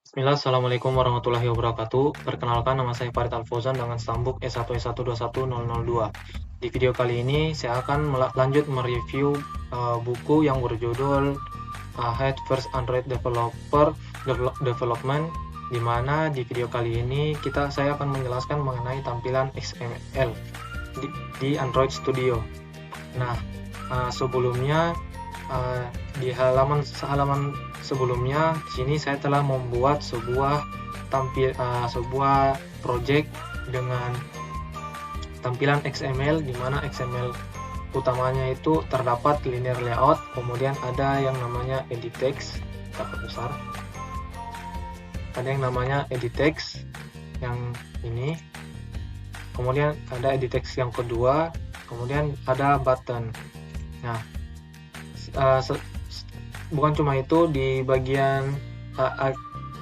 Bismillah, Assalamualaikum warahmatullahi wabarakatuh. Perkenalkan, nama saya Farid Alfozan dengan stambuk S1S1210002. Di video kali ini, saya akan lanjut mereview buku yang berjudul Head First Android Development, di mana di video kali ini saya akan menjelaskan mengenai tampilan XML di Android Studio. Nah, sebelumnya di halaman sebelumnya, di sini saya telah membuat sebuah project dengan tampilan XML, di mana XML utamanya itu terdapat linear layout, kemudian ada yang namanya edit text, kita perbesar. Ada yang namanya edit text yang ini, kemudian ada edit text yang kedua, kemudian ada button. Nah, bukan cuma itu, di bagian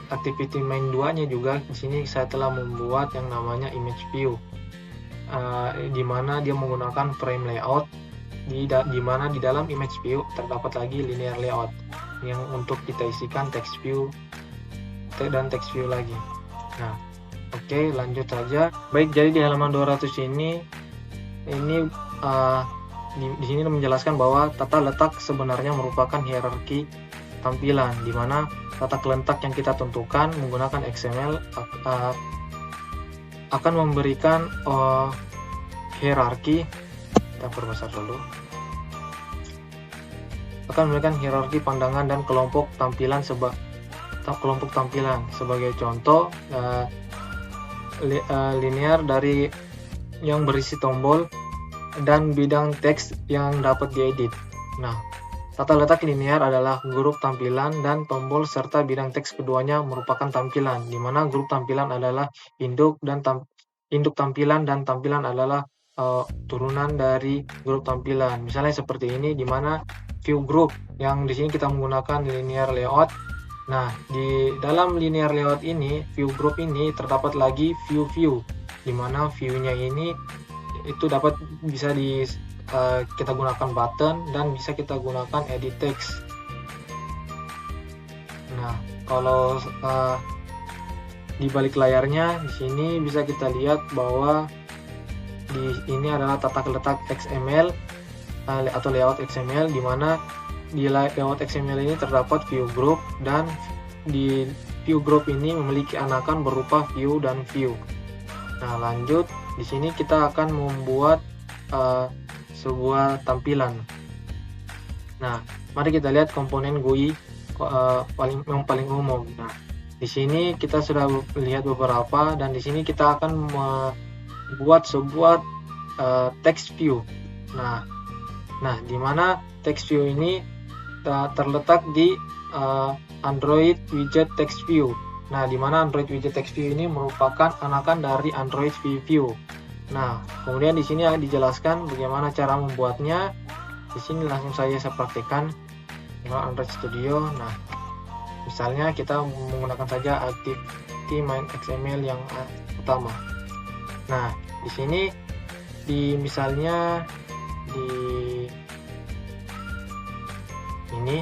activity main 2-nya juga di sini saya telah membuat yang namanya image view, di mana dia menggunakan frame layout, di mana di dalam image view terdapat lagi linear layout yang untuk kita isikan text view dan text view lagi. Nah, oke, lanjut saja. Baik, jadi di halaman 200 ini di sini menjelaskan bahwa tata letak sebenarnya merupakan hierarki tampilan, di mana tata letak yang kita tentukan menggunakan XML akan memberikan hierarki. Kita perbesar dulu. Akan memberikan hierarki pandangan dan kelompok tampilan sebagai contoh, linear dari yang berisi tombol dan bidang teks yang dapat diedit. Nah, tata letak linear adalah grup tampilan dan tombol serta bidang teks keduanya merupakan tampilan, di mana grup tampilan adalah induk tampilan dan tampilan adalah turunan dari grup tampilan. Misalnya seperti ini, di mana view group yang di sini kita menggunakan linear layout. Nah, di dalam linear layout ini, view group ini terdapat lagi view, di mana view-nya ini itu bisa kita gunakan button dan bisa kita gunakan edit text. Nah, kalau di balik layarnya di sini bisa kita lihat bahwa ini adalah tata letak XML atau layout XML, di mana di layout XML ini terdapat view group, dan di view group ini memiliki anakan berupa view dan view. Nah, lanjut, di sini kita akan membuat sebuah tampilan. Nah, mari kita lihat komponen GUI yang paling umum. Nah, di sini kita sudah lihat beberapa, dan di sini kita akan membuat sebuah text view. Nah, di mana text view ini terletak di Android Widget Text View. Nah, di mana Android Widget Text View ini merupakan anakan dari Android View. Nah, kemudian di sini dijelaskan bagaimana cara membuatnya. Di sini langsung saja saya praktekkan dengan Android Studio. Nah, misalnya kita menggunakan saja activity main XML yang utama. Nah, di sini misalnya di ini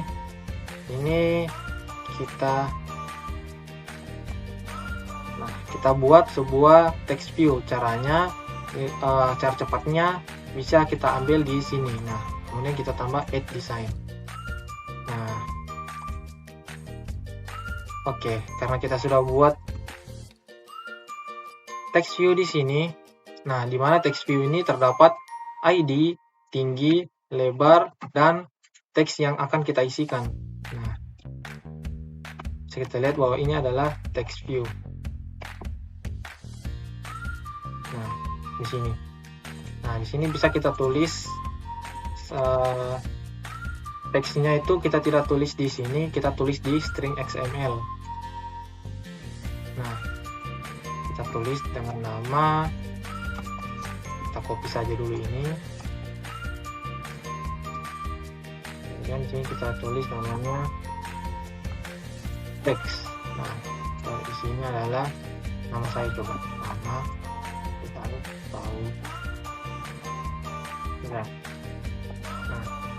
kita buat sebuah text view. Cara cepatnya bisa kita ambil di sini. Nah, kemudian kita tambah add design. Nah, oke, karena kita sudah buat text view di sini. Nah, di mana text view ini terdapat ID, tinggi, lebar, dan teks yang akan kita isikan. Nah, bisa kita lihat bahwa ini adalah text view. Nah, di sini. Nah, di sini bisa kita tulis teksnya itu kita tidak tulis di sini, kita tulis di string XML. Nah, kita tulis dengan nama, kita copy saja dulu ini. Kemudian di sini kita tulis namanya teks. Nah, di sini adalah nama saya, coba nama kita tahu. Nah,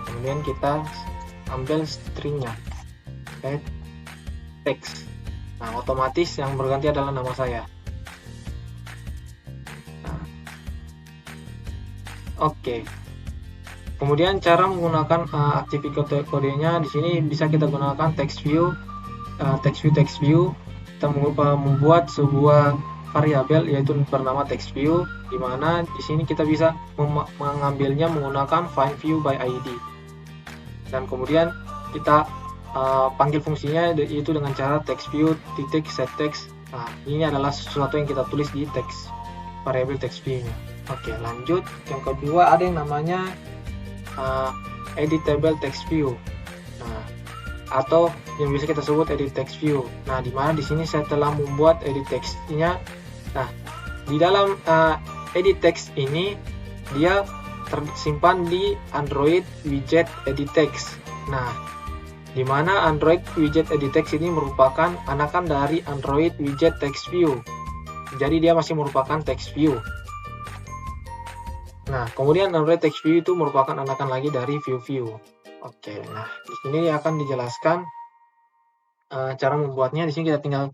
kemudian kita ambil stringnya, add text. Nah, otomatis yang berganti adalah nama saya. Nah, oke. Kemudian cara menggunakan aktivitas kodenya di sini bisa kita gunakan text view. Text view kita membuat sebuah variabel yaitu bernama text view, di mana di sini kita bisa mengambilnya menggunakan find view by ID, dan kemudian kita panggil fungsinya yaitu dengan cara text view titik set text. Nah, ini adalah sesuatu yang kita tulis di text variabel text view nya. Oke, lanjut. Yang kedua ada yang namanya editable text view. Nah, atau yang bisa kita sebut edit text view. Nah, di mana di sini saya telah membuat edit text-nya. Nah, di dalam edit text ini dia tersimpan di Android widget edit text. Nah, di mana Android widget edit text ini merupakan anakan dari Android widget text view. Jadi dia masih merupakan text view. Nah, kemudian Android text view itu merupakan anakan lagi dari view. Oke, nah di sini akan dijelaskan cara membuatnya. Di sini kita tinggal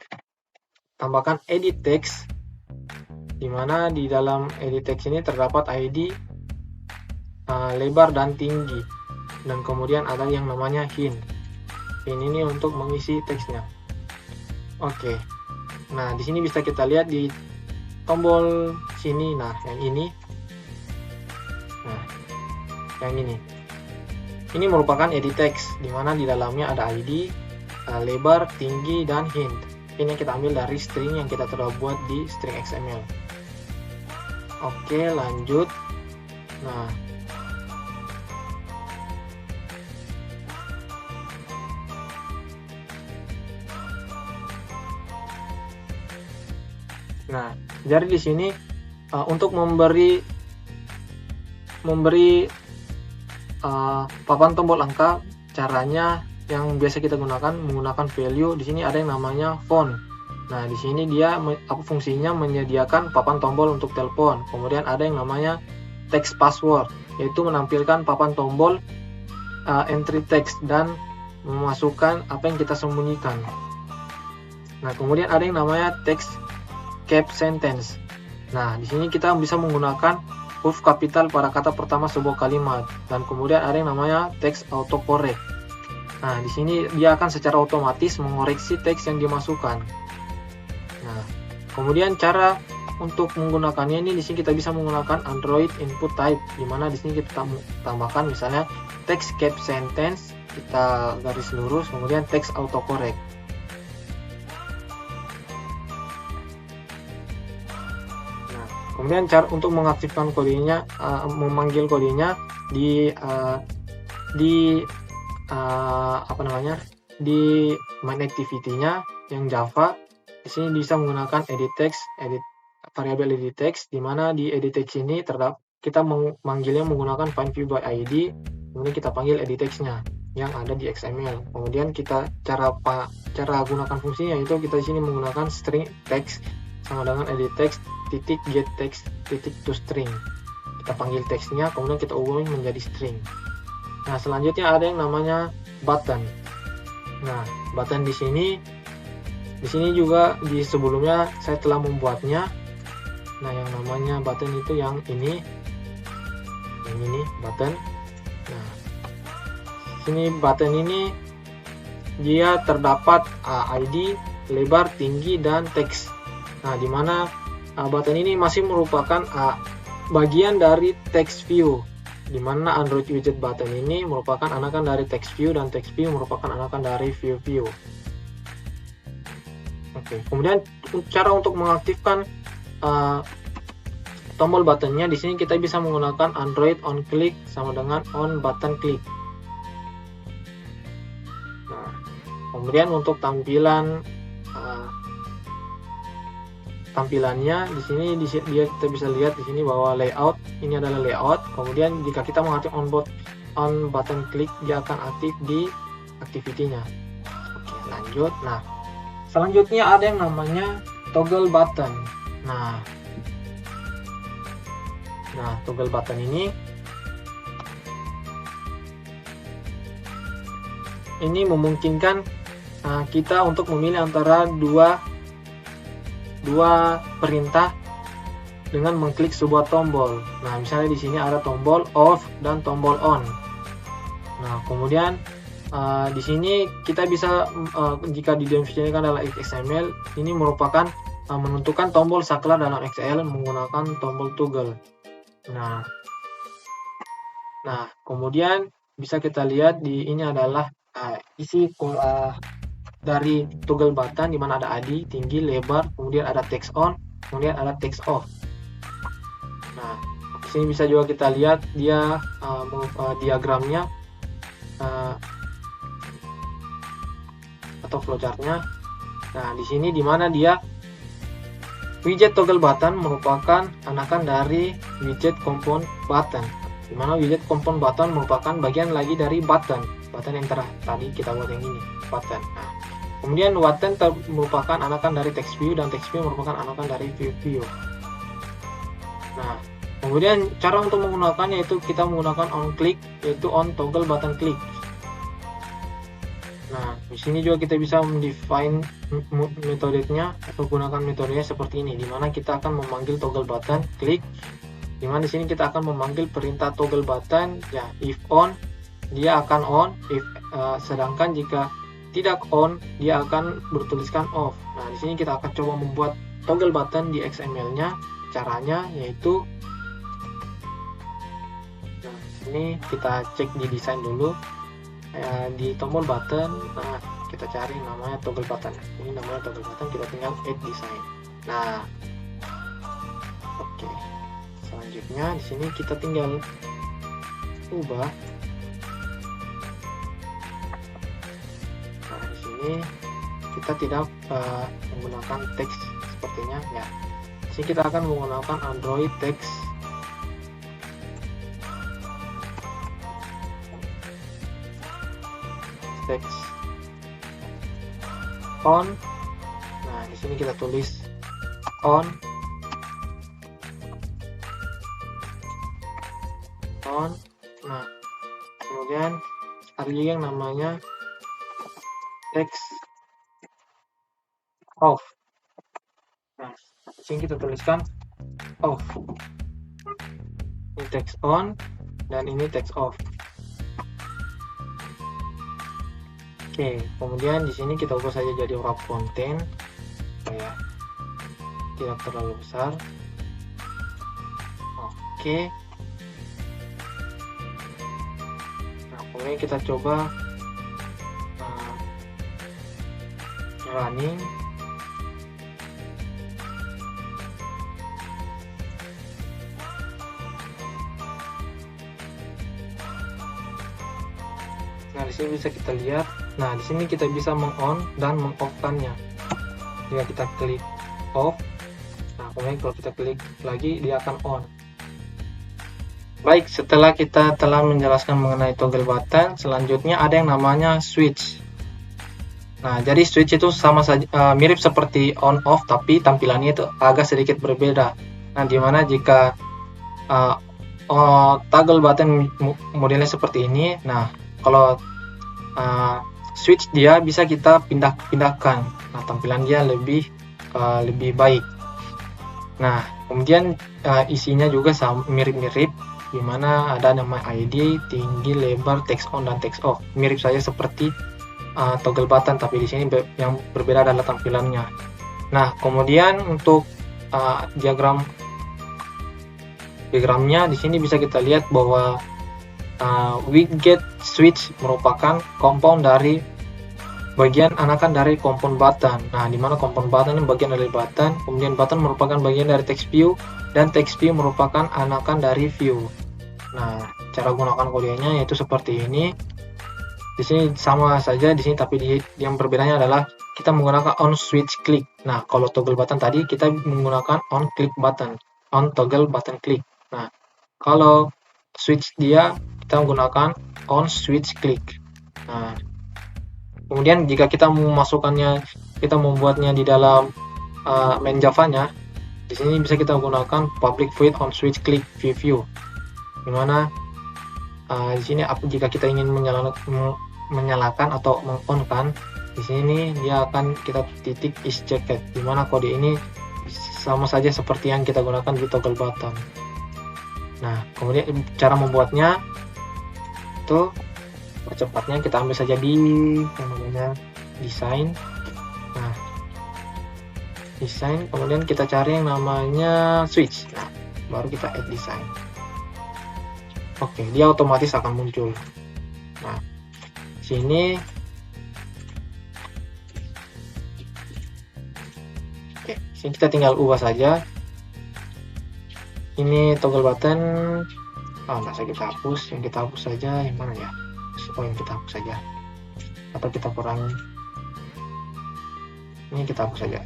tambahkan edit text, di mana di dalam edit text ini terdapat ID, lebar dan tinggi, dan kemudian ada yang namanya hint. Hint ini untuk mengisi teksnya. Oke, nah di sini bisa kita lihat di tombol sini. Nah, yang ini. Nah, yang ini. Ini merupakan edit text, di mana di dalamnya ada ID, lebar, tinggi, dan hint. Ini kita ambil dari string yang kita telah buat di string XML. Oke, lanjut. Nah, jadi di sini untuk memberi papan tombol angka, caranya yang biasa kita gunakan menggunakan value. Di sini ada yang namanya font. Nah, di sini dia fungsinya menyediakan papan tombol untuk telepon. Kemudian ada yang namanya text password, yaitu menampilkan papan tombol entry text dan memasukkan apa yang kita sembunyikan. Nah, kemudian ada yang namanya text cap sentence. Nah, di sini kita bisa menggunakan huruf kapital pada kata pertama sebuah kalimat, dan kemudian ada yang namanya text autocorrect. Nah, di sini dia akan secara otomatis mengoreksi teks yang dimasukkan. Nah, kemudian cara untuk menggunakannya ini di sini kita bisa menggunakan Android input type, di mana di sini kita tambahkan misalnya text cap sentence, kita garis lurus, kemudian text autocorrect. Kemudian cara untuk mengaktifkan kodenya, memanggil kodenya di main activity-nya yang Java. Di sini bisa menggunakan edit text, variabel edit text, di mana di edit text ini kita memanggilnya menggunakan find view by ID. Kemudian kita panggil edit text-nya yang ada di XML. Kemudian kita cara gunakan fungsinya itu kita di sini menggunakan string text sama dengan edit text titik get text titik to string. Kita panggil teksnya, kemudian kita ubahnya menjadi string. Nah, selanjutnya ada yang namanya button. Nah, button di sini juga di sebelumnya saya telah membuatnya. Nah, yang namanya button itu yang ini button. Nah, sini button ini dia terdapat ID, lebar, tinggi, dan teks. Nah, di mana button ini masih merupakan bagian dari text view, di mana Android widget button ini merupakan anakan dari text view, dan text view merupakan anakan dari view. Oke, kemudian cara untuk mengaktifkan tombol buttonnya di sini kita bisa menggunakan Android on click sama dengan on button click. Nah, kemudian untuk tampilannya di sini kita bisa lihat di sini bahwa layout ini adalah layout. Kemudian jika kita mengaktifkan on button click, dia akan aktif di activity-nya. Oke, lanjut. Nah, selanjutnya ada yang namanya toggle button. Nah, toggle button ini memungkinkan kita untuk memilih antara dua perintah dengan mengklik sebuah tombol. Nah, misalnya di sini ada tombol off dan tombol on. Nah, kemudian di sini kita bisa jika didefinisikan dalam XML, ini merupakan menentukan tombol saklar dalam Excel menggunakan tombol toggle. Nah, kemudian bisa kita lihat di ini adalah isi dari toggle button, di mana ada ID, tinggi, lebar, kemudian ada text on, kemudian ada text off. Nah, di sini bisa juga kita lihat dia diagramnya atau flowchartnya. Nah, di sini di mana dia widget toggle button merupakan anakan dari widget compound button, di mana widget compound button merupakan bagian lagi dari button yang tadi kita buat yang ini, button. Nah, kemudian button merupakan anakan dari text view, dan text view merupakan anakan dari view. Nah, kemudian cara untuk menggunakannya itu kita menggunakan on click, yaitu on toggle button click. Nah, di sini juga kita bisa mendefine metodenya atau gunakan metodenya seperti ini, di mana kita akan memanggil toggle button click, di mana di sini kita akan memanggil perintah toggle button, ya, if on dia akan on, sedangkan jika tidak on dia akan bertuliskan off. Nah, di sini kita akan coba membuat toggle button di XML-nya. Caranya yaitu, nah, ini kita cek di desain dulu. Di tombol button, nah, kita cari namanya toggle button. Ini namanya toggle button, kita tinggal add design. Nah, oke. Selanjutnya di sini kita tinggal ubah. Nah, di sini kita tidak menggunakan teks sepertinya, ya. Di sini kita akan menggunakan Android text. Text on. Nah, di sini kita tulis on. Nah, kemudian ada juga yang namanya text off. Nah, di sini kita tuliskan off. Ini text on dan ini text off. Oke, kemudian di sini kita ubah saja jadi wrap content, ya, tidak terlalu besar. Oke. Nah, kemudian kita coba running. Nah, di sini bisa kita lihat. Nah, di sini kita bisa meng-on dan meng-off-kannya. Jika kita klik off, nah, kemudian kalau kita klik lagi dia akan on. Baik, setelah kita telah menjelaskan mengenai toggle button, selanjutnya ada yang namanya switch. Nah, jadi switch itu sama saja mirip seperti on off, tapi tampilannya itu agak sedikit berbeda. Nah, dimana jika toggle button modelnya seperti ini, nah, kalau switch dia bisa kita pindahkan. Nah, tampilan dia lebih baik. Nah, kemudian isinya juga mirip-mirip, dimana ada nama ID, tinggi, lebar, text on dan text off. Mirip saja seperti toggle button, tapi di sini yang berbeda adalah tampilannya. Nah, kemudian untuk diagramnya di sini bisa kita lihat bahwa widget switch merupakan compound dari bagian anakan dari compound button. Nah, di mana compound button ini bagian dari button, kemudian button merupakan bagian dari text view, dan text view merupakan anakan dari view. Nah, cara gunakan kodenya yaitu seperti ini. Di sini sama saja di sini, tapi yang berbedanya adalah kita menggunakan on switch click. Nah, kalau toggle button tadi kita menggunakan on click button, on toggle button click. Nah, kalau switch dia kita menggunakan on switch click. Nah, kemudian jika kita memasukkannya, kita membuatnya di dalam main Java-nya, di sini bisa kita gunakan public void on switch click view, dimana di sini jika kita ingin menyalakan atau meng-on-kan, Di sini dia akan kita titik is checked, di mana kode ini sama saja seperti yang kita gunakan di toggle button. Nah, kemudian cara membuatnya itu percepatnya kita ambil saja di yang namanya desain. Nah, desain, kemudian kita cari yang namanya switch. Nah, baru kita add design. Oke, dia otomatis akan muncul. Nah, sini sini kita tinggal ubah saja. Ini toggle button, nggak usah kita hapus, yang kita hapus saja yang mana ya? Oh, yang kita hapus saja, atau kita kurangi. Ini kita hapus saja.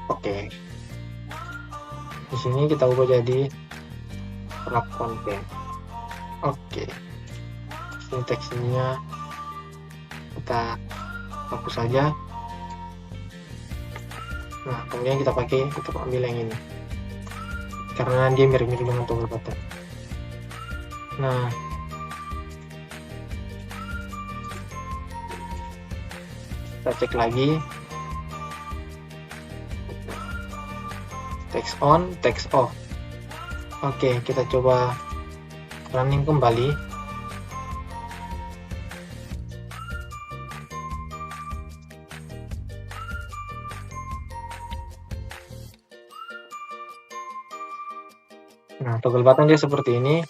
Oke, di sini kita ubah jadi wrap content. Oke, sini teksnya kita hapus saja. Nah, kemudian kita ambil yang ini karena dia mirip-mirip dengan toggle button. Nah, kita cek lagi, text on, text off. Oke, kita coba running kembali. Nah, toggle button dia seperti ini.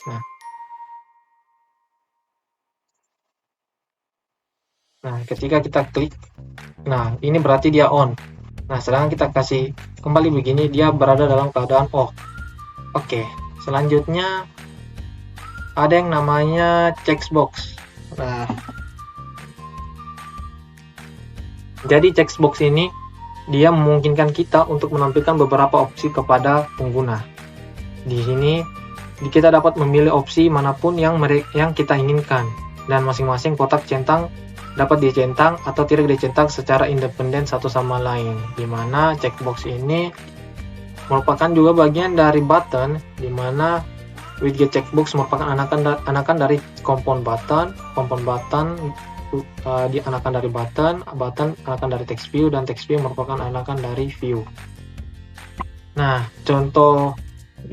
Nah, ketika kita klik, nah ini berarti dia on. Nah, sedangkan kita kasih kembali begini, dia berada dalam keadaan off. Oke, selanjutnya ada yang namanya checkbox. Nah, jadi checkbox ini dia memungkinkan kita untuk menampilkan beberapa opsi kepada pengguna. Di sini kita dapat memilih opsi manapun yang kita inginkan, dan masing-masing kotak centang dapat dicentang atau tidak dicentang secara independen satu sama lain, di mana checkbox ini merupakan juga bagian dari button, di mana widget checkbox merupakan anakan dari kompon button anakan dari button anakan dari text view, dan text view merupakan anakan dari view. Nah, contoh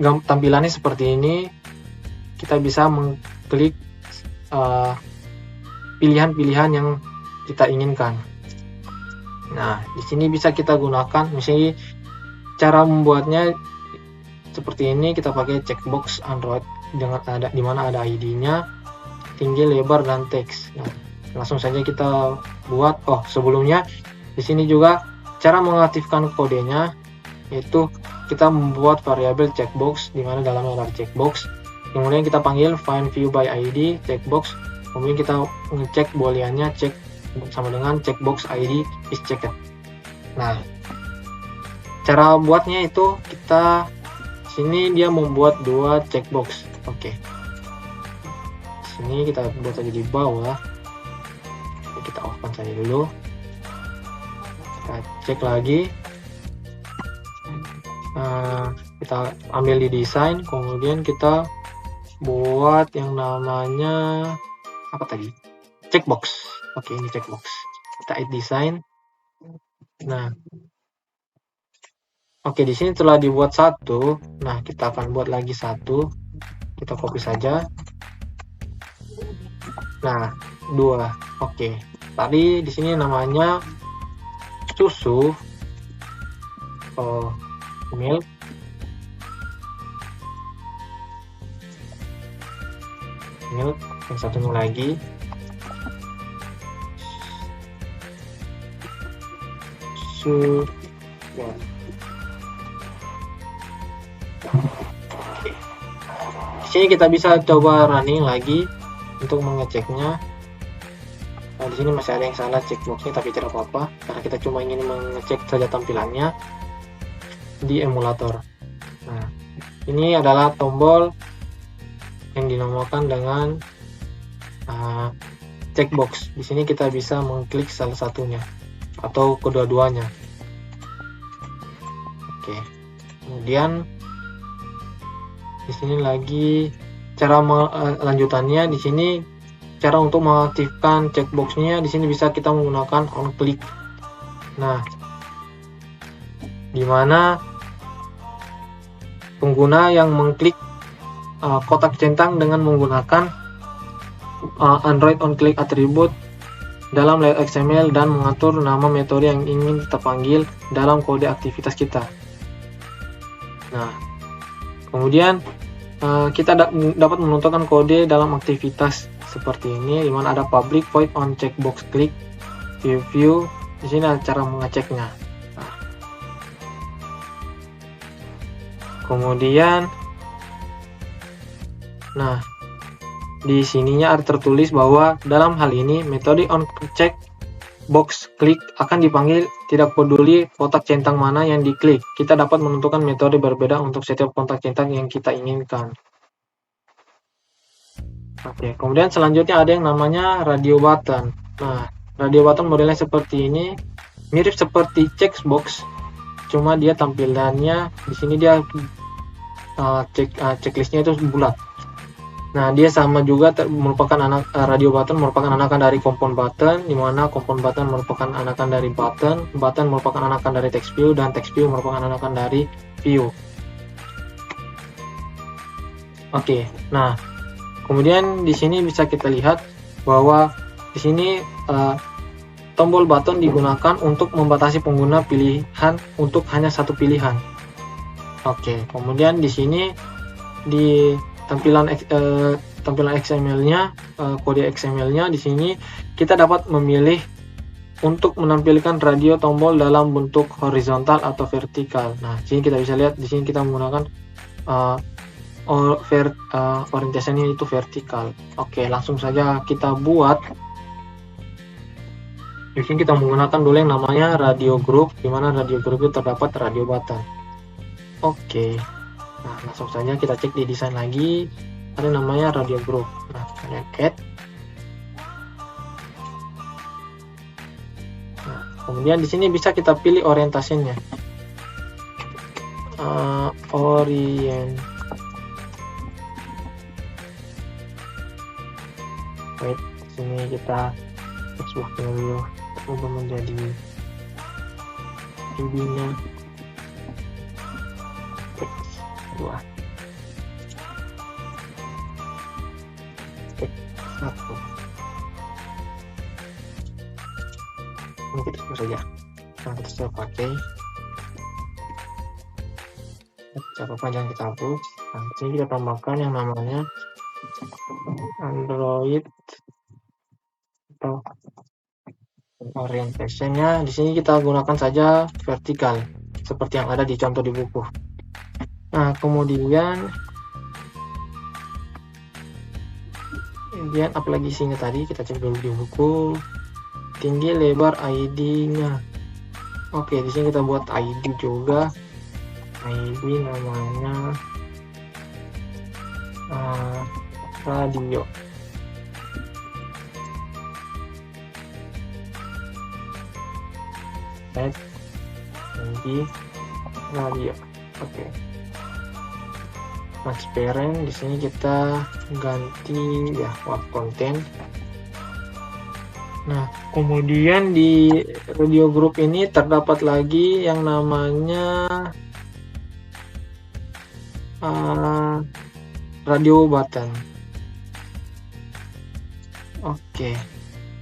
tampilannya seperti ini. Kita bisa mengklik pilihan-pilihan yang kita inginkan. Nah, di sini bisa kita gunakan, misalnya cara membuatnya seperti ini. Kita pakai checkbox Android dengan di mana ada ID-nya, tinggi, lebar, dan teks. Nah, langsung saja kita buat. Oh, sebelumnya di sini juga cara mengaktifkan kodenya, yaitu kita membuat variabel checkbox, di mana dalamnya ada checkbox. Kemudian kita panggil find view by ID checkbox. Kemudian kita ngecek booleannya check sama dengan checkbox ID is checked. Nah, cara buatnya itu kita sini dia membuat dua checkbox. Oke. Sini kita buat saja di bawah. Kita off-kan saja dulu. Kita cek lagi. Kita ambil di desain, kemudian kita buat yang namanya apa tadi? Checkbox. Oke, ini checkbox. Kita add design. Nah, oke, di sini telah dibuat satu. Nah, kita akan buat lagi satu. Kita copy saja. Nah, dua. Oke. Tadi di sini namanya susu. Milk. Milk. Yang satunya lagi. Susu. Ya. Di sini kita bisa coba running lagi untuk mengeceknya. Nah, di sini masih ada yang salah checkboxnya, tapi tidak apa-apa karena kita cuma ingin mengecek saja tampilannya di emulator. Nah, ini adalah tombol yang dinamakan dengan checkbox. Di sini kita bisa mengklik salah satunya atau kedua-duanya. Oke. Kemudian di sini lagi cara lanjutannya. Di sini cara untuk mengaktifkan checkboxnya di sini bisa kita menggunakan on click. Nah, di mana pengguna yang mengklik kotak centang dengan menggunakan Android on click attribute dalam layout XML dan mengatur nama metode yang ingin kita panggil dalam kode aktivitas kita. Nah, kemudian kita dapat menentukan kode dalam aktivitas seperti ini, di mana ada public void on checkbox click view. Di sini ada cara mengeceknya. Kemudian, di sininya ada tertulis bahwa dalam hal ini metode on check box klik akan dipanggil tidak peduli kotak centang mana yang diklik. Kita dapat menentukan metode berbeda untuk setiap kotak centang yang kita inginkan. Oke, kemudian selanjutnya ada yang namanya radio button. Nah, radio button modelnya seperti ini, mirip seperti checkbox, cuma dia tampilannya di sini dia checklistnya itu bulat. Nah, dia sama juga merupakan radio button merupakan anakan dari compound button, di mana compound button merupakan anakan dari button merupakan anakan dari text view, dan text view merupakan anakan dari view. Oke, nah kemudian di sini bisa kita lihat bahwa di sini tombol button digunakan untuk membatasi pengguna pilihan untuk hanya satu pilihan. Oke, kemudian di sini di tampilan XML-nya, kode XML-nya di sini kita dapat memilih untuk menampilkan radio tombol dalam bentuk horizontal atau vertikal. Nah, di sini kita bisa lihat di sini kita menggunakan orientasinya itu vertikal. Oke, langsung saja kita buat. Di sini kita menggunakan dulu yang namanya radio group, di mana radio group itu terdapat radio button. Oke. Nah, langsung saja kita cek di desain lagi, ada namanya radio group. Nah, kalian add. Nah, kemudian di sini bisa kita pilih orientasinya. Wait, sini kita textbox-nya dulu, ubah menjadi judulnya. Satu. Ini kita sebut saja. Nah, kita sudah pakai. Cara panjang kita hapus. Nanti kita tambahkan yang namanya Android atau orientation-nya. Di sini kita gunakan saja vertikal seperti yang ada di contoh di buku. Nah, kemudian apalagi isinya tadi kita cek dulu di buku. Tinggi lebar ID-nya. Oke, di sini kita buat ID juga. ID namanya radio. Tinggi radio. Oke. Transparent, di sini kita ganti ya wrap content. Nah, kemudian di radio group ini terdapat lagi yang namanya radio button. Oke,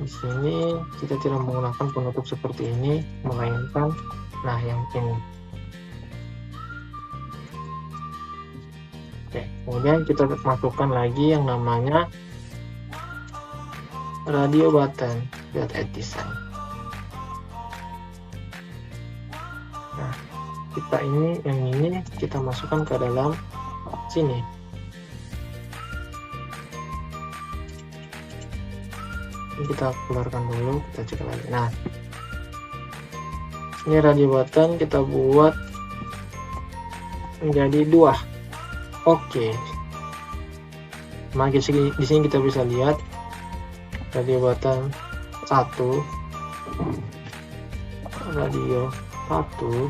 di sini kita tidak menggunakan penutup seperti ini, melainkan yang ini. Oke, kemudian kita masukkan lagi yang namanya radio button, build add design. Nah, yang ini kita masukkan ke dalam sini. Ini kita keluarkan dulu, kita cek lagi. Nah, ini radio button kita buat menjadi 2. Oke. Nah, di sini kita bisa lihat radio button 1, radio 1.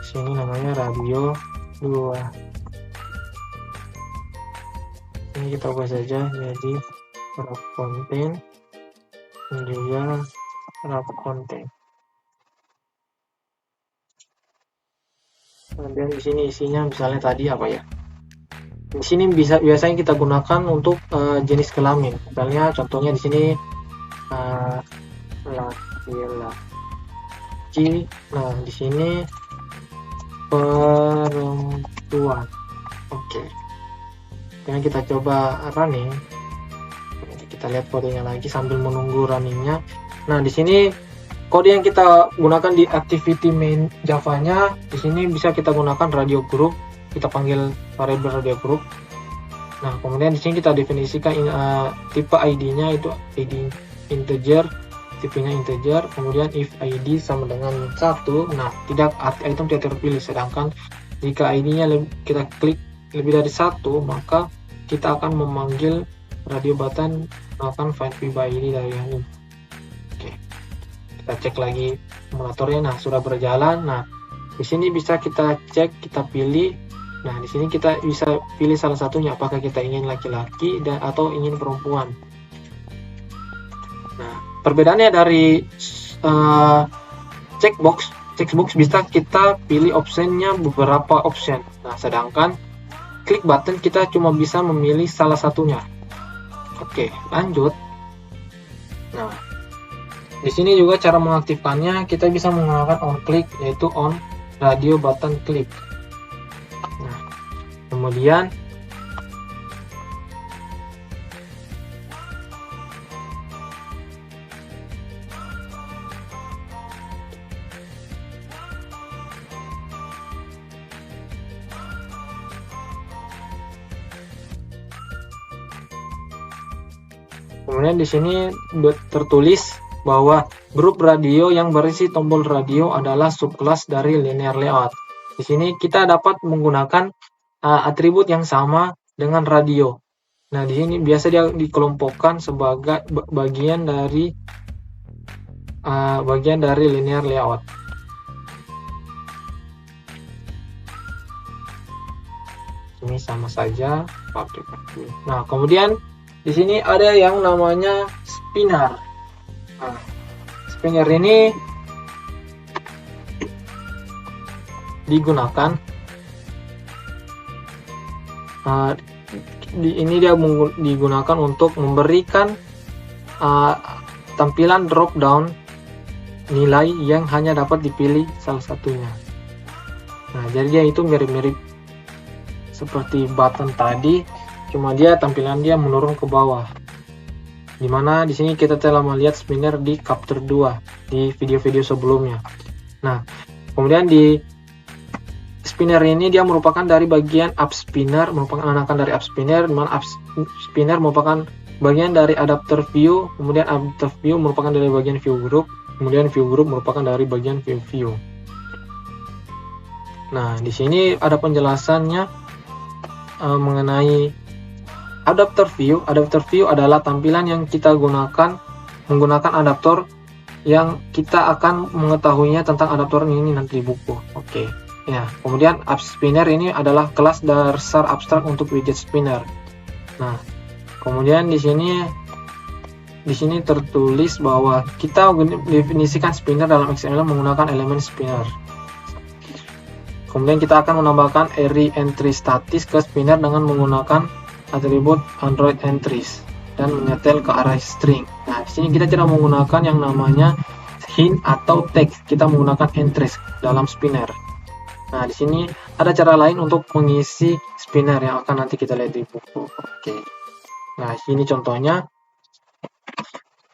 Sini namanya radio 2. Ini kita ubah saja jadi wrap content, dan juga wrap content. Kemudian di sini isinya misalnya tadi apa ya? Di sini biasanya kita gunakan untuk jenis kelamin. Misalnya contohnya di sini laki-laki. Nah, di sini perempuan. Oke. Sekarang kita coba running. Kita lihat kodenya lagi sambil menunggu runningnya. Nah, di sini kode yang kita gunakan di activity main Java-nya, di sini bisa kita gunakan radio group. Kita panggil variable radio group. Nah, kemudian di sini kita definisikan tipe ID-nya itu ID integer, tipenya integer. Kemudian if ID sama dengan 1, nah item tidak terpilih. Sedangkan jika ID-nya kita klik lebih dari 1, maka kita akan memanggil radio button melakukan find v by ID dari yang ini. Oke, kita cek lagi emulatornya. Nah, sudah berjalan. Nah, di sini bisa kita cek, kita pilih. Nah, di sini kita bisa pilih salah satunya, apakah kita ingin laki-laki atau ingin perempuan. Nah, perbedaannya dari checkbox bisa kita pilih optionnya beberapa option. Nah, sedangkan klik button kita cuma bisa memilih salah satunya. Oke, lanjut. Nah, di sini juga cara mengaktifkannya kita bisa menggunakan on click, yaitu on radio button click. Nah, kemudian di sini tertulis bahwa grup radio yang berisi tombol radio adalah subclass dari linear layout. Di sini kita dapat menggunakan atribut yang sama dengan radio. Nah, di sini biasa dia dikelompokkan sebagai bagian dari linear layout. Ini sama saja. Nah, kemudian di sini ada yang namanya spinner. Nah, spinner ini digunakan digunakan untuk memberikan tampilan drop down nilai yang hanya dapat dipilih salah satunya. Nah, jadi dia itu mirip-mirip seperti button tadi, cuma dia tampilan dia menurun ke bawah. Dimana di sini kita telah melihat spinner di chapter 2 di video-video sebelumnya. Nah, kemudian di spinner ini dia merupakan dari bagian up spinner, merupakan anakan dari up spinner, dimana up spinner merupakan bagian dari adapter view, kemudian adapter view merupakan dari bagian view group, kemudian view group merupakan dari bagian view. Nah, di sini ada penjelasannya mengenai adapter view. Adapter view adalah tampilan yang kita menggunakan adaptor yang kita akan mengetahuinya tentang adaptor ini nanti di buku. Oke. Ya, kemudian up spinner ini adalah kelas dasar abstrak untuk widget spinner. Nah, kemudian di sini tertulis bahwa kita definisikan spinner dalam XML menggunakan elemen spinner. Kemudian kita akan menambahkan array entry statis ke spinner dengan menggunakan atribut Android entries dan menyetel ke array string. Nah, di sini kita tidak menggunakan yang namanya hint atau text. Kita menggunakan entries dalam spinner. Nah, di sini ada cara lain untuk mengisi spinner yang akan nanti kita lihat di buku. Oke. Nah, sini contohnya.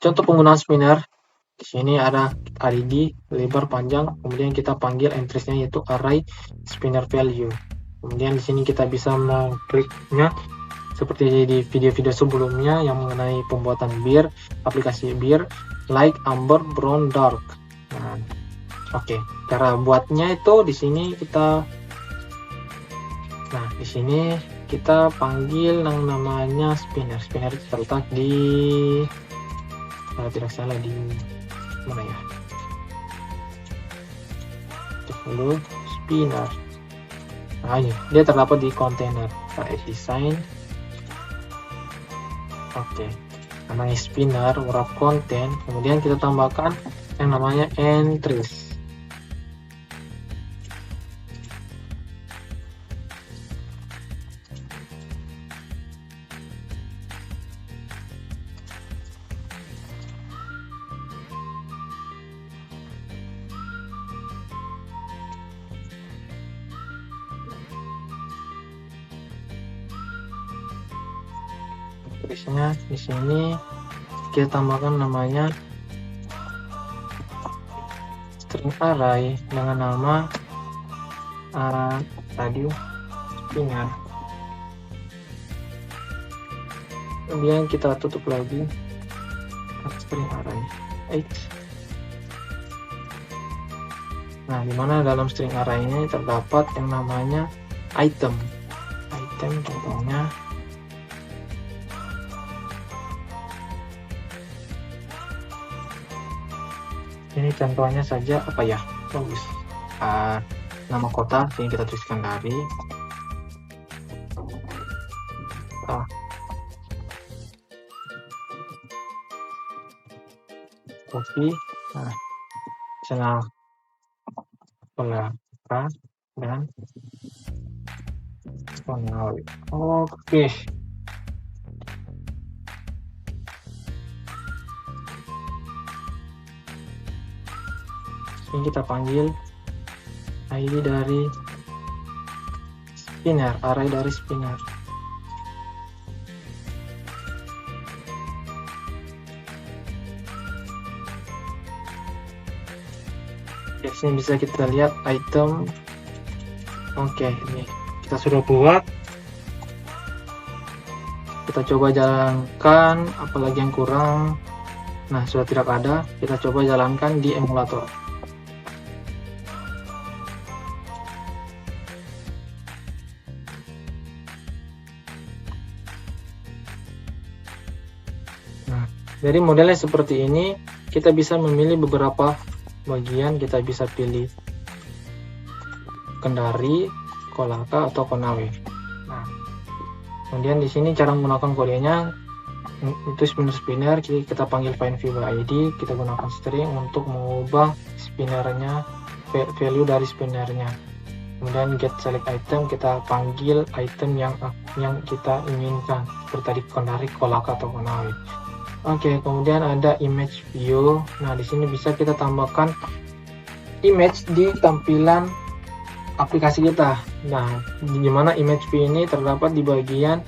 Contoh penggunaan spinner. Di sini ada id, lebar, panjang, kemudian kita panggil entriesnya yaitu array spinner value. Kemudian di sini kita bisa mengkliknya seperti di video-video sebelumnya yang mengenai pembuatan bir, aplikasi bir, light, amber, brown, dark. Nah, oke. Cara buatnya itu di sini kita panggil yang namanya spinner. Spinner itu terletak di kalau tidak salah di mana ya? Cek dulu spinner. Nah, ini dia terdapat di kontainer. Design. Oke. namanya spinner, wrap content, kemudian kita tambahkan yang namanya entries. Tulisnya di sini kita tambahkan namanya string array dengan nama radio spinner. Kemudian kita tutup lagi string array h. Nah, dimana dalam string array ini terdapat yang namanya item. Contohnya ini contohnya saja apa ya, bagus, nama kota, sini kita tuliskan dari kopi, channel Kolaka dan Konawe. Oke. Ini kita panggil ID dari spinner, array dari spinner. Di sini bisa kita lihat item. Oke, ini kita sudah buat. Kita coba jalankan, apalagi yang kurang. Nah, sudah tidak ada, kita coba jalankan di emulator. Nah, dari modelnya seperti ini, kita bisa memilih beberapa bagian. Kita bisa pilih Kendari, Kolaka, atau Konawe. Nah, kemudian di sini cara menggunakan kodenya itu spinner. Kita panggil find view by ID, kita gunakan string untuk mengubah spinnernya, value dari spinnernya. Kemudian get select item, kita panggil item yang kita inginkan, seperti tadi Kendari, Kolaka, atau Konawe. Oke, kemudian ada image view. Nah, di sini bisa kita tambahkan image di tampilan aplikasi kita. Nah, dimana image view ini terdapat di bagian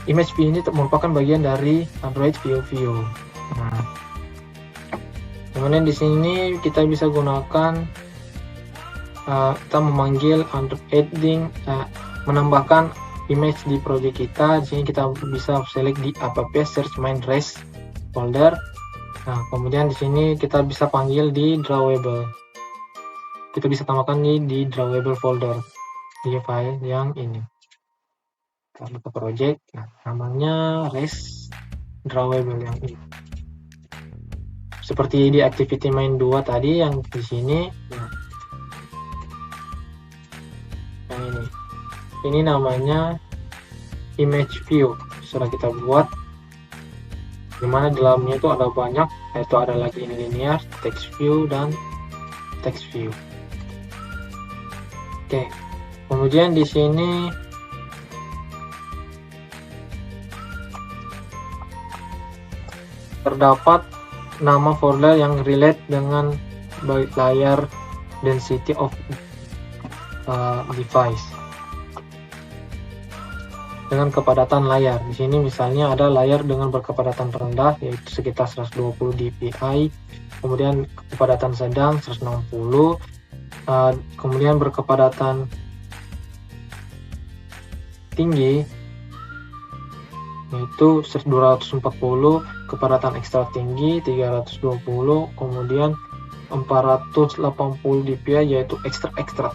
image view ini merupakan bagian dari Android view. Nah, kemudian di sini kita bisa gunakan kita memanggil adding, menambahkan image di project kita. Di sini kita bisa select di app search main res folder. Nah, kemudian di sini kita bisa panggil di drawable. Kita bisa tambahkan di drawable folder di file yang ini. Kita ke project, nah, namanya res drawable yang ini. Seperti di activity main 2 tadi yang di sini. Nah, yang ini. Ini namanya image view. Sudah kita buat, dimana dalamnya itu ada banyak, yaitu ada lagi ini linear, text view, dan text view. Oke, kemudian di sini terdapat nama folder yang relate dengan layar density of device, dengan kepadatan layar. Di sini misalnya ada layar dengan berkepadatan rendah, yaitu sekitar 120 dpi, kemudian kepadatan sedang 160, kemudian berkepadatan tinggi yaitu 240, kepadatan ekstra tinggi 320, kemudian 480 dpi yaitu ekstra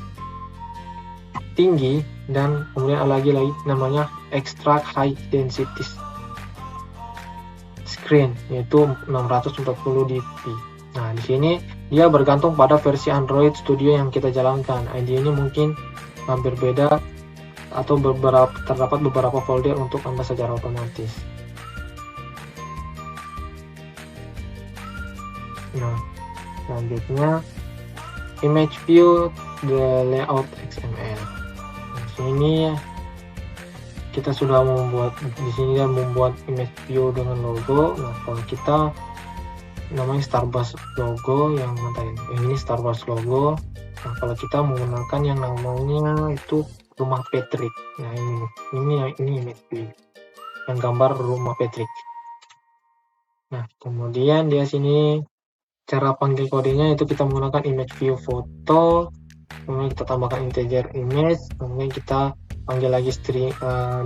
tinggi, dan kemudian ada lagi namanya extra high density screen yaitu 640 dpi. Nah, di sini dia bergantung pada versi Android Studio yang kita jalankan. ID ini mungkin berbeda atau terdapat beberapa folder untuk Anda secara otomatis. Nah, selanjutnya image view the layout XML. Di sini kita sudah membuat image view dengan logo. Nah, kalau kita namanya Starbucks logo, yang ini Starbucks logo. Nah, kalau kita menggunakan yang namanya itu rumah Patrick. Nah, ini image view yang gambar rumah Patrick. Nah, kemudian di sini cara panggil kodenya itu kita menggunakan image view foto, kemudian kita tambahkan integer image, kemudian kita panggil lagi string,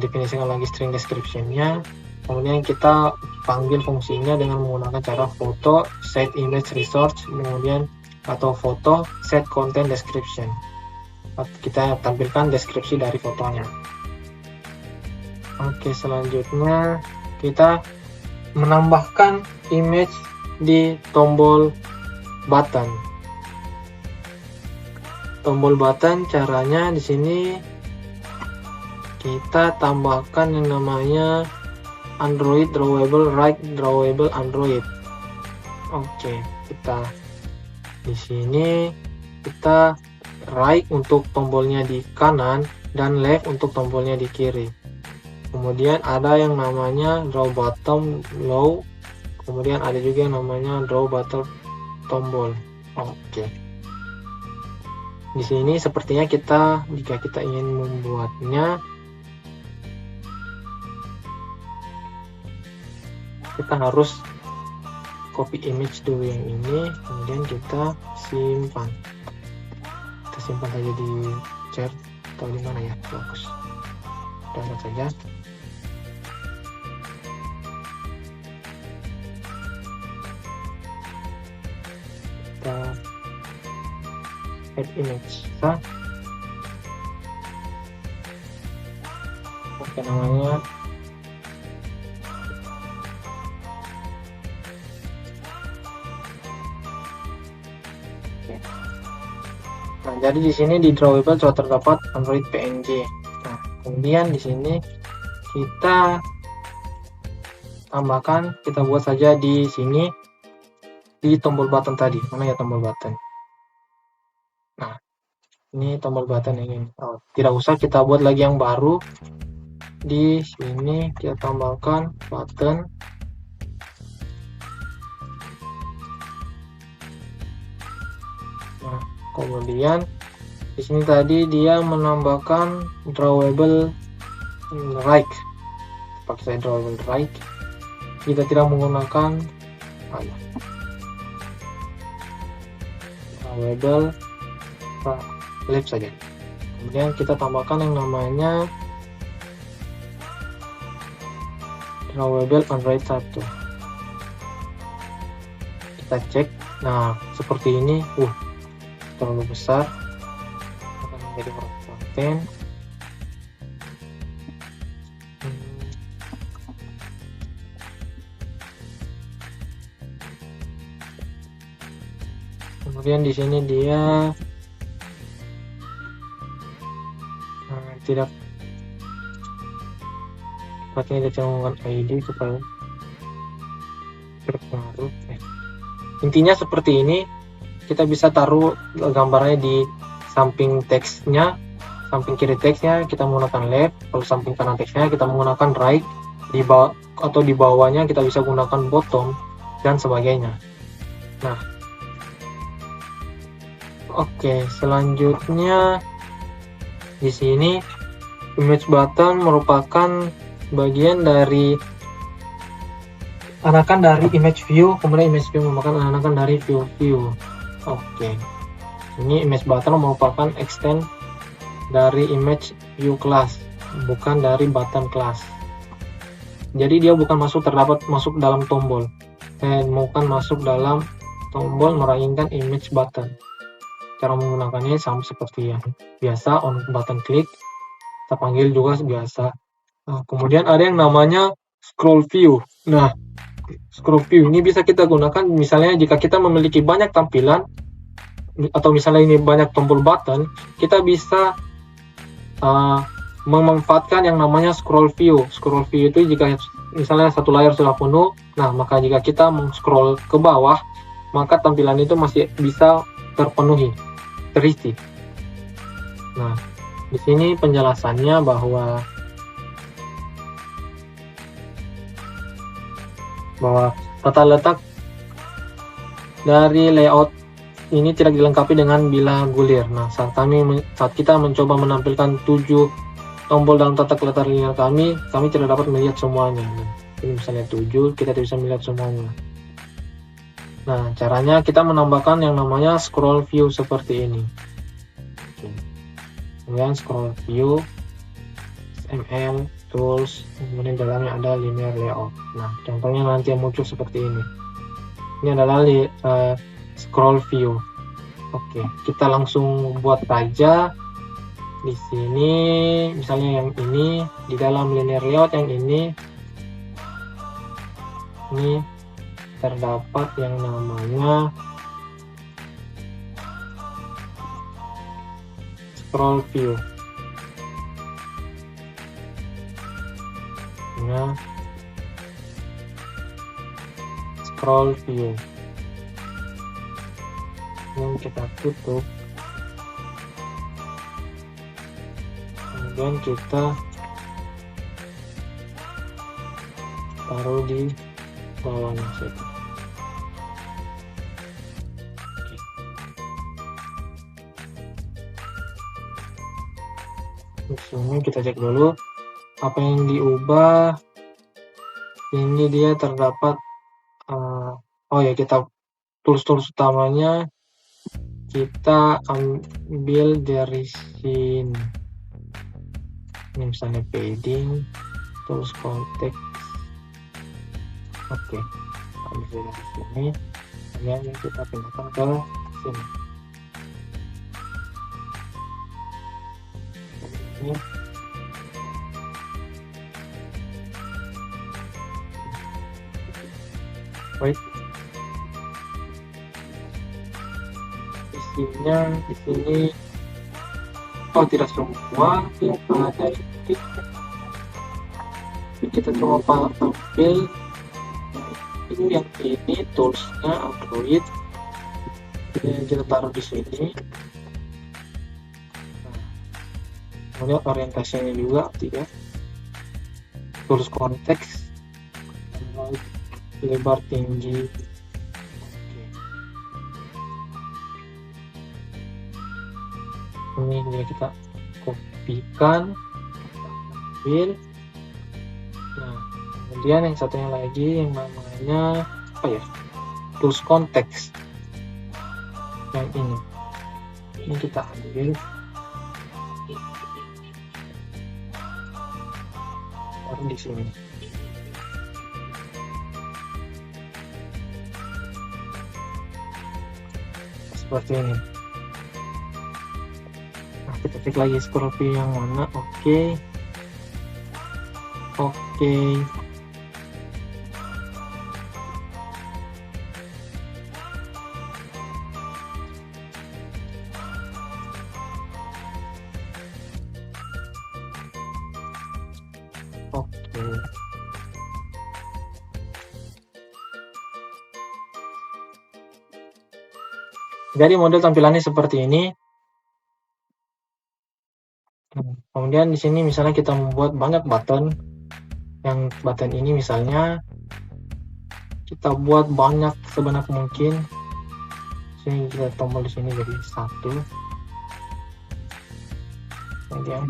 definisikan lagi string description-nya, kemudian kita panggil fungsinya dengan menggunakan cara foto set image resource, kemudian atau foto set content description. Kita tampilkan deskripsi dari fotonya. Oke, selanjutnya kita menambahkan image di tombol button. Tombol button caranya di sini kita tambahkan yang namanya Android drawable right drawable Android. Oke, kita di sini kita right untuk tombolnya di kanan dan left untuk tombolnya di kiri. Kemudian ada yang namanya draw button low, kemudian ada juga yang namanya draw button tombol. Oke. Di sini sepertinya jika kita ingin membuatnya, kita harus copy image dulu yang ini, kemudian kita simpan. Kita simpan saja di chat atau di mana ya, bagus. Download saja. Kita add image. Oke, namanya Nah, jadi di sini di drawable sudah terdapat Android PNG. Nah, kemudian di sini kita tambahkan, kita buat saja di sini di tombol button tadi. Mana ya tombol button? Nah, ini tombol button ini. Tidak usah kita buat lagi yang baru. Di sini kita tambahkan button. Nah, kemudian di sini tadi dia menambahkan drawable right. Pakai drawable right. Kita tidak menggunakan drawable left saja. Kemudian kita tambahkan yang namanya drawable Android 1. Kita cek. Nah, seperti ini. Terlalu besar, akan menjadi konten. Kemudian di sini dia tidak pakai menggunakan ID supaya berpengaruh. Intinya seperti ini. Kita bisa taruh gambarnya di samping teksnya, samping kiri teksnya kita menggunakan left, kalau samping kanan teksnya kita menggunakan right, di bawah atau di bawahnya kita bisa gunakan bottom dan sebagainya. Nah, oke, selanjutnya di sini image button merupakan bagian dari anakan dari image view, kemudian image view merupakan anakan dari view. Oke, ini image button merupakan extend dari image view class, bukan dari button class. Jadi dia bukan masuk dalam tombol, bukan masuk dalam tombol meraihkan image button. Cara menggunakannya sama seperti yang biasa, on button click, kita panggil juga biasa. Nah, kemudian ada yang namanya scroll view. Nah, scroll view ini bisa kita gunakan misalnya jika kita memiliki banyak tampilan atau misalnya ini banyak tombol button, kita bisa memanfaatkan yang namanya scroll view. Scroll view itu jika misalnya satu layar sudah penuh, nah maka jika kita scroll ke bawah, maka tampilan itu masih bisa terisi. Nah, di sini penjelasannya bahwa tata letak dari layout ini tidak dilengkapi dengan bilah gulir. Nah, saat kita mencoba menampilkan 7 tombol dalam tata letak linear kami tidak dapat melihat semuanya. Nah, ini misalnya 7, kita tidak bisa melihat semuanya. Nah, caranya kita menambahkan yang namanya scroll view seperti ini. Kemudian scroll view, XML, tools, kemudian dalamnya ada linear layout. Nah, contohnya nanti yang muncul seperti ini. Ini adalah scroll view. Oke, kita langsung buat saja. Di sini, misalnya yang ini, di dalam linear layout yang ini terdapat yang namanya scroll view. Nah, scroll view yang kita tutup, kemudian kita taruh di bawahnya saja. Di sini kita cek dulu apa yang diubah. Ini dia terdapat kita tools utamanya kita ambil dari sini. Ini misalnya padding, tools context. Oke, ambil dari sini, kemudian kita pindahkan ke sini. Ini wait, isinya di sini tidak semua ada ini. Kita coba ambil ini yang ini toolsnya Android, kita taruh di sini. Kemudian orientasinya juga tools konteks, lebar tinggi. Ini dia kita kopikan, ambil. Nah, kemudian yang satunya lagi yang namanya tools konteks yang ini kita ambil, taruh di sini. Seperti ini. Nah, kita cek lagi scroll view yang mana. Oke. Jadi model tampilannya seperti ini. Kemudian di sini misalnya kita membuat banyak button. Yang button ini misalnya kita buat banyak sebanyak mungkin. Sini kita tombol di sini jadi 1. Kemudian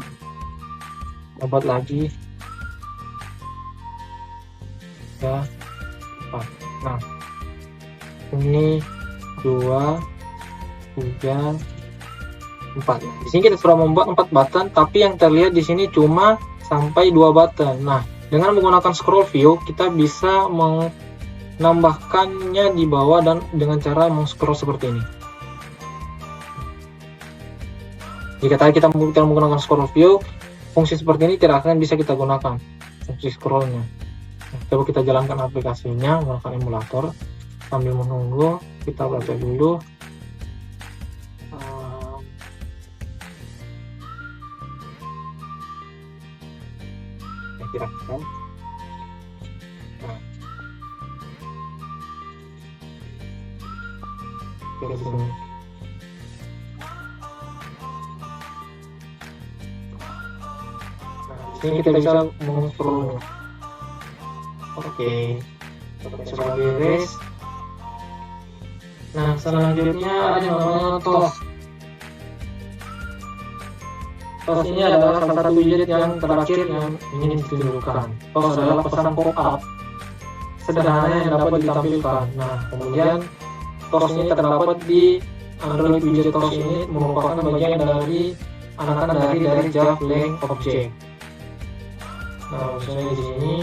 kita buat lagi ya 4. Nah, ini 2, 3, 4. Di sini kita sudah membuat 4 button, tapi yang terlihat di sini cuma sampai 2 button. Nah, dengan menggunakan scroll view kita bisa menambahkannya di bawah dan dengan cara meng-scroll seperti ini. Jika tadi kita menggunakan scroll view, fungsi seperti ini tidak akan bisa kita gunakan, fungsi scrollnya. Nah, coba kita jalankan aplikasinya menggunakan emulator. Sambil menunggu, kita baca dulu. Kira-kira. Nah, Oke, di sini. Nah, di sini kita bisa mengukur. Oke, sudah beres. Nah, selanjutnya ada yang namanya toast. Toast ini adalah salah satu widget yang terakhir yang ingin ditunjukkan. Toast adalah pesan pop-up sederhana yang dapat ditampilkan. Nah, kemudian toast ini terdapat di Android. Widget toast ini merupakan bagian dari anakan dari JavaLang Object. Nah, misalnya di sini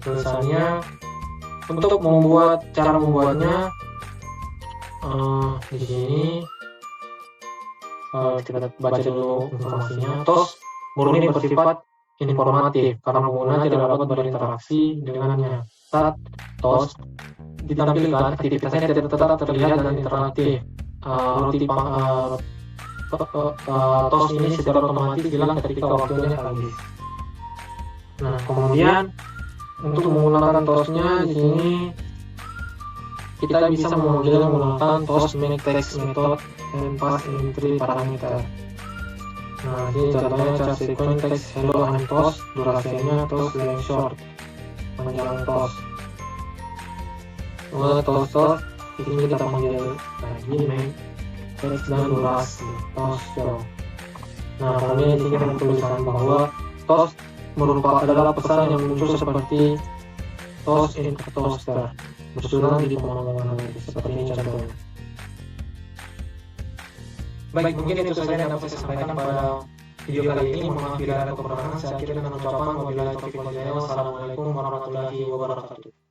tulisannya untuk cara membuatnya di sini kita baca dulu informasinya. Toast murni bersifat informatif karena pengguna tidak dapat berinteraksi dengannya. Saat toast ditampilkan, aktivitasnya tidak tetap terlihat dan interaktif. Toast ini secara otomatis hilang ketika waktunya habis. Nah, kemudian untuk menggunakan toastnya di sini kita bisa memanggil menggunakan toast make text method and pass entry parameter. Nah, ini contohnya char sequence text hello I'm toast, durasinya toast length short, panjang toast. Toast di sini kita panggil lagi make text dan durasi toast show. Nah, kemudian di sini ada tulisan bahwa toast adalah pesan yang muncul seperti toast in a toaster, bersulang di pemanggangan seperti ini contohnya. Baik, mungkin itu saja yang dapat saya sampaikan pada video kali ini. Mohon maaf bila ada kekurangan. Saya akhiri dengan ucapan wabillahi taufiq wal hidayah. Wassalamualaikum warahmatullahi wabarakatuh.